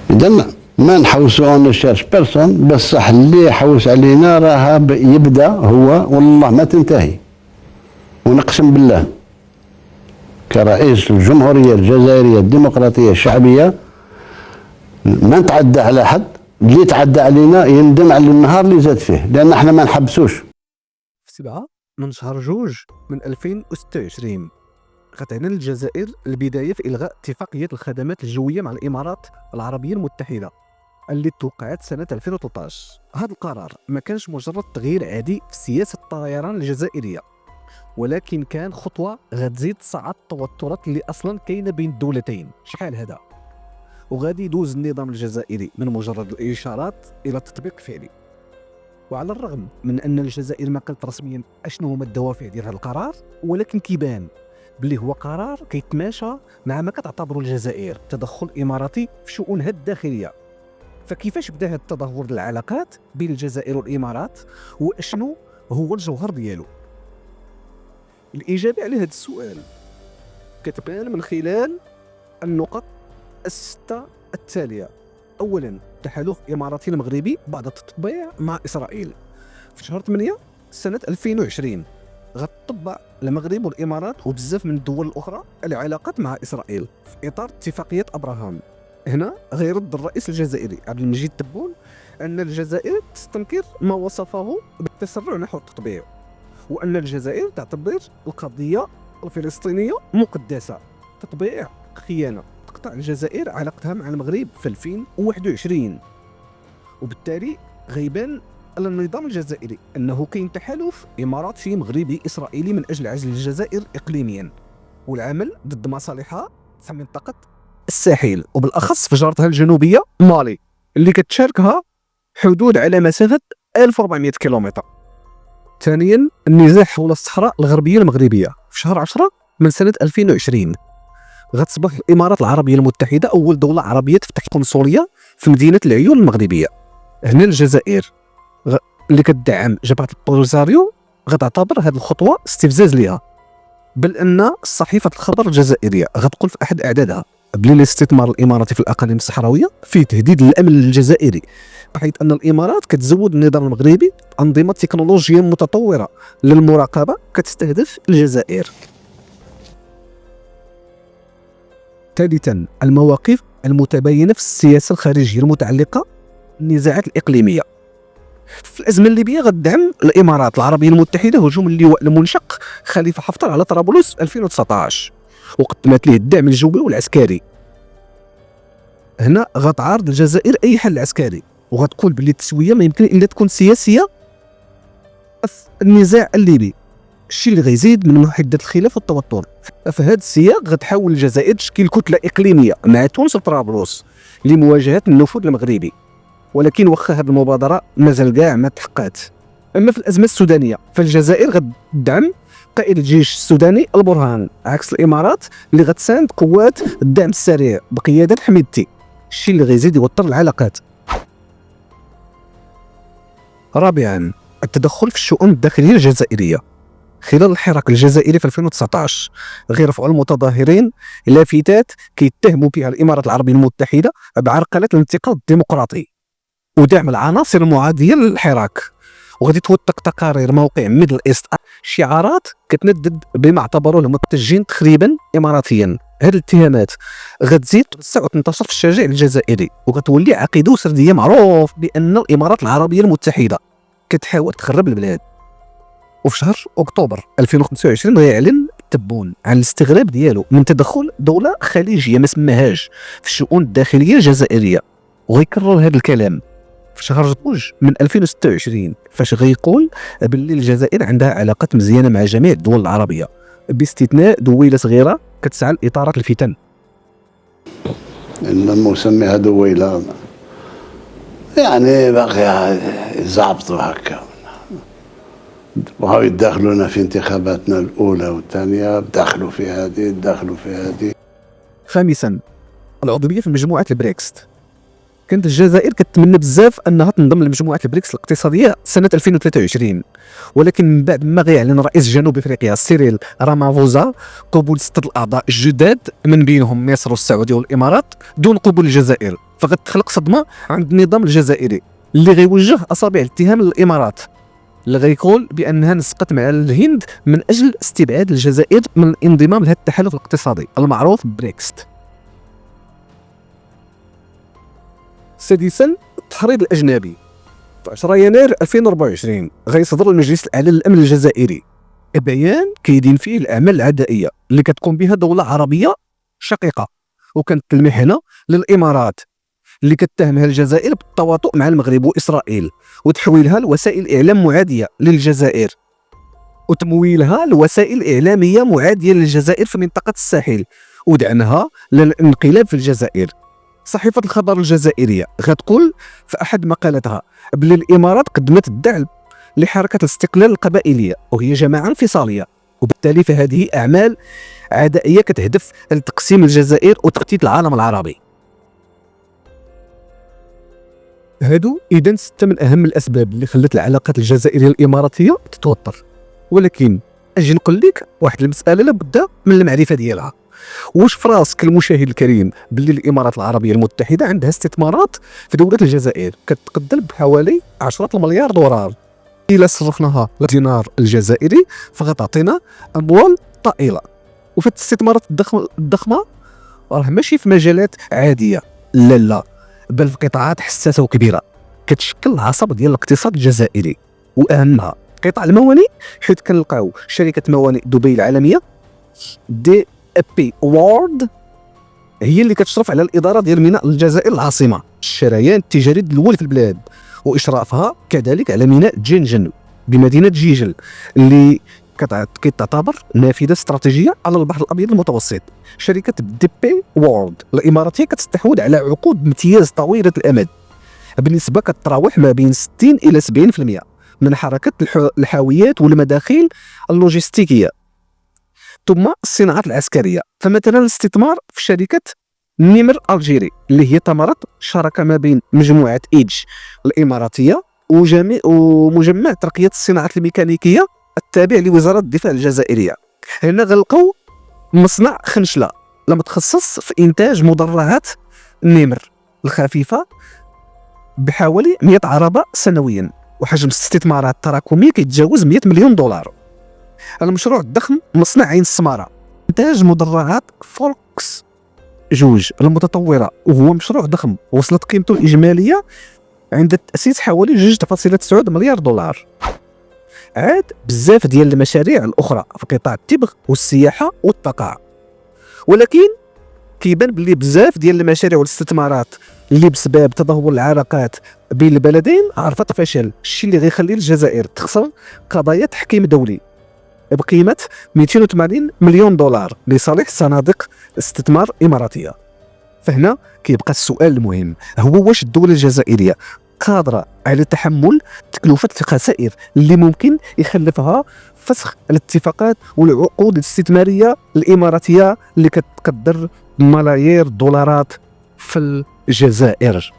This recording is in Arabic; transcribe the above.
إذا ما نحوسوا اون شيرش بيرسون، بصح اللي يحوس علينا راه يبدا هو والله ما تنتهي. ونقسم بالله كرئيس الجمهورية الجزائرية الديمقراطية الشعبية ما نتعدى على حد، اللي تعدى علينا يندم على النهار اللي زاد فيه، لأن احنا ما نحبسوش. في 7 من شهر جوج من 2026 غتعلن الجزائر البداية في إلغاء اتفاقية الخدمات الجوية مع الإمارات العربية المتحدة اللي توقعت سنة 2013. هذا القرار ما كانش مجرد تغيير عادي في سياسة الطيران الجزائرية، ولكن كان خطوة غتزيد تصعد التوترات اللي أصلا كاينة بين الدولتين. شحال هذا؟ وغادي يدوز النظام الجزائري من مجرد الإشارات إلى التطبيق الفعلي. وعلى الرغم من أن الجزائر ما قالت رسميا أشنو هما الدوافع ديال هذا القرار، ولكن كيبان بلي هو قرار كيتماشى مع ما كتعتبر الجزائر تدخل إماراتي في شؤونها الداخلية. فكيفاش بدا هذا التدهور العلاقات بين الجزائر والإمارات، وأشنو هو الجوهر ديالو؟ الإجابة على هذا السؤال كتبان من خلال النقط الستة التالية. أولا، تحالف إماراتي المغربي بعد التطبيع مع إسرائيل. في شهر 8 سنة 2020 غتطبع المغرب والإمارات وبزاف من الدول الأخرى العلاقات مع إسرائيل في إطار اتفاقية أبراهام. هنا غيرد الرئيس الجزائري عبد المجيد تبون أن الجزائر تستنكر ما وصفه بالتسرع نحو التطبيع، وأن الجزائر تعتبر القضية الفلسطينية مقدسة. تطبيع خيانة. تقطع الجزائر علاقتها مع المغرب في 2021، وبالتالي غيبان على النظام الجزائري أنه كاين تحالف إماراتي مغربي إسرائيلي من أجل عزل الجزائر إقليميا والعمل ضد مصالحها في منطقة الساحل، وبالأخص في جارتها الجنوبية مالي اللي كتشاركها حدود على مسافة 1400 كيلومتر. ثانيا، النزاع حول الصحراء الغربية المغربية. في شهر 10 من سنة 2020 غتصبح الإمارات العربية المتحدة أول دولة عربية تفتح قنصلية في مدينة العيون المغربية. هنا الجزائر اللي كتدعم جبهة البوليساريو غتعتبر هذه الخطوة استفزاز لها، بل أن صحيفة الخبر الجزائرية غتقول في أحد أعدادها بلي الاستثمار الإماراتي في الأقاليم الصحراوية فيه تهديد للأمن الجزائري، بحيث أن الإمارات كتزود النظام المغربي أنظمة تكنولوجية متطورة للمراقبة كتستهدف الجزائر. ثالثا، المواقف المتباينة في السياسة الخارجية المتعلقة بالنزاعات الإقليمية. في الأزمة الليبية غتدعم الإمارات العربية المتحدة هجوم اللواء المنشق خليفة حفتر على طرابلس 2019 وقدمت له الدعم الجوي والعسكري. هنا غتعارض الجزائر أي حل عسكري وغتقول باللي التسوية ما يمكن إلا تكون سياسية النزاع الليبي، الشيء اللي غيزيد من حدة الخلاف والتوتر. في هذا السياق غتحاول الجزائر تشكيل كتلة إقليمية مع تونس وطرابلس لمواجهة النفوذ المغربي، ولكن واخا هذه المبادرة مازال كاع ما تحققت. أما في الأزمة السودانية فالجزائر غتدعم قائد الجيش السوداني البرهان، عكس الإمارات اللي غتساند قوات الدعم السريع بقيادة حميدتي، الشيء اللي غيزيد يوتر العلاقات. رابعا، التدخل في الشؤون الداخلية الجزائرية. خلال الحراك الجزائري في 2019 غير رفعوا المتظاهرين لافتات كيتهموا بها الإمارات العربية المتحدة بعرقلة الانتقاد الديمقراطي ودعم العناصر المعادية للحراك. وغادي توثق تقارير موقع ميدل إيست شعارات كتندد بما اعتبروه المتجهين تخريبا إماراتيا. هذه الاتهامات غتزيد توسع وتنتشر في الشارع الجزائري، وغتولي عقيدة وسردية معروف بأن الإمارات العربية المتحدة كتحاول تخرب البلاد. وفي شهر أكتوبر 2025 غيعلن تبون عن الاستغراب ديالو من تدخل دولة خليجية ما سماهاش في الشؤون الداخلية الجزائرية، وغيكرر هذا الكلام في شهر جوج من 2026 فاش غيقول باللي الجزائر عندها علاقات مزيانة مع جميع الدول العربية باستثناء دويلة صغيرة كتسعى لإطارة الفتن. إن مسميها دويلة يعني باقي يزعبطوا هكا، وهاو يدخلونا في انتخاباتنا الأولى والثانية، دخلوا في هذه دخلوا في هذه. خامسا، العضوية في مجموعة البريكست. كانت الجزائر كتمنى بزاف انها تنضم لمجموعه البريكس الاقتصاديه سنه 2023، ولكن من بعد ما غيعلن رئيس جنوب افريقيا سيريل رامافوزا قبول 6 الاعضاء الجداد من بينهم مصر والسعوديه والامارات دون قبول الجزائر، فغتخلق صدمه عند النظام الجزائري اللي غيوجه اصابع الاتهام للامارات، اللي غيقول بانها نسقت مع الهند من اجل استبعاد الجزائر من الانضمام لهذا التحالف الاقتصادي المعروف بريكست. سادسا، التحريض الاجنبي. في 10 يناير 2024 غيصدر المجلس الاعلى للامن الجزائري بيان كيدين فيه الاعمال العدائيه اللي كتقوم بها دوله عربيه شقيقه، وكانت تلمح هنا للامارات اللي كتهمها الجزائر بالتواطؤ مع المغرب واسرائيل وتحويلها لوسائل اعلام معاديه للجزائر وتمويلها لوسائل اعلاميه معاديه للجزائر في منطقه الساحل ودعمها للانقلاب في الجزائر. صحيفه الخبر الجزائريه غتقول في احد مقالاتها بلي الامارات قدمت الدعم لحركه الاستقلال القبائليه وهي جماعه انفصاليه، وبالتالي فهذه اعمال عدائيه كتهدف لتقسيم الجزائر وتفتيت العالم العربي. هادو اذا 6 من اهم الاسباب اللي خلت العلاقات الجزائريه الاماراتيه تتوتر. ولكن اجي نقول لك واحد المساله لابد من المعرفه ديالها. واش في راسك المشاهد الكريم باللي الامارات العربيه المتحده عندها استثمارات في دوله الجزائر كتقدر بحوالي 10 مليار دولار؟ الا صرفناها للدينار الجزائري فغتعطينا اموال طائله. وفي الاستثمارات الضخمه راه ماشي في مجالات عاديه، لا بل في قطاعات حساسه وكبيره كتشكل العصب ديال الاقتصاد الجزائري، واهمها قطاع الموانئ، حيث كنلقاو شركه موانئ دبي العالميه دي بي وورد هي اللي كتشرف على الاداره ديال ميناء الجزائر العاصمه، الشريان التجاري الاول في البلاد، واشرافها كذلك على ميناء جنجن بمدينه جيجل اللي كتعتبر نافذه استراتيجيه على البحر الابيض المتوسط. شركه دي بي وورد الاماراتيه كتستحوذ على عقود امتياز طويله الامد بنسبه كتراوح ما بين 60 الى 70% من حركه الحاويات والمداخيل اللوجستيكيه، ثم الصناعات العسكريه. فمثلا الاستثمار في شركه نمر الجيري اللي هي ثمره شراكه ما بين مجموعه ايدج الاماراتيه ومجمع ترقيه الصناعات الميكانيكيه التابع لوزاره الدفاع الجزائريه. هنا غنلقاو مصنع خنشله متخصص في انتاج مدرعات النمر الخفيفه بحوالي 100 عربه سنويا، وحجم الاستثمارات التراكمي كيتجاوز 100 مليون دولار. المشروع الضخم مصنع عين السماره انتاج مدرعات فولكس جوج المتطوره، وهو مشروع ضخم وصلت قيمته الاجماليه عند التاسيس حوالي 2.9 مليار دولار. عاد بزاف ديال المشاريع الاخرى في قطاع التبغ والسياحه والطاقه، ولكن كيبان بلي بزاف ديال المشاريع والاستثمارات اللي بسبب تدهور العلاقات بين البلدين عرفت فشل، الشيء اللي غيخلي الجزائر تخسر قضايا تحكيم دولي بقيمه 280 مليون دولار لصالح صناديق استثمار اماراتيه. فهنا كيبقى السؤال المهم، هو واش الدوله الجزائريه قادره على تحمل تكلفه الخسائر اللي ممكن يخلفها فسخ الاتفاقات والعقود الاستثماريه الاماراتيه اللي كتقدر ملايير الدولارات في الجزائر؟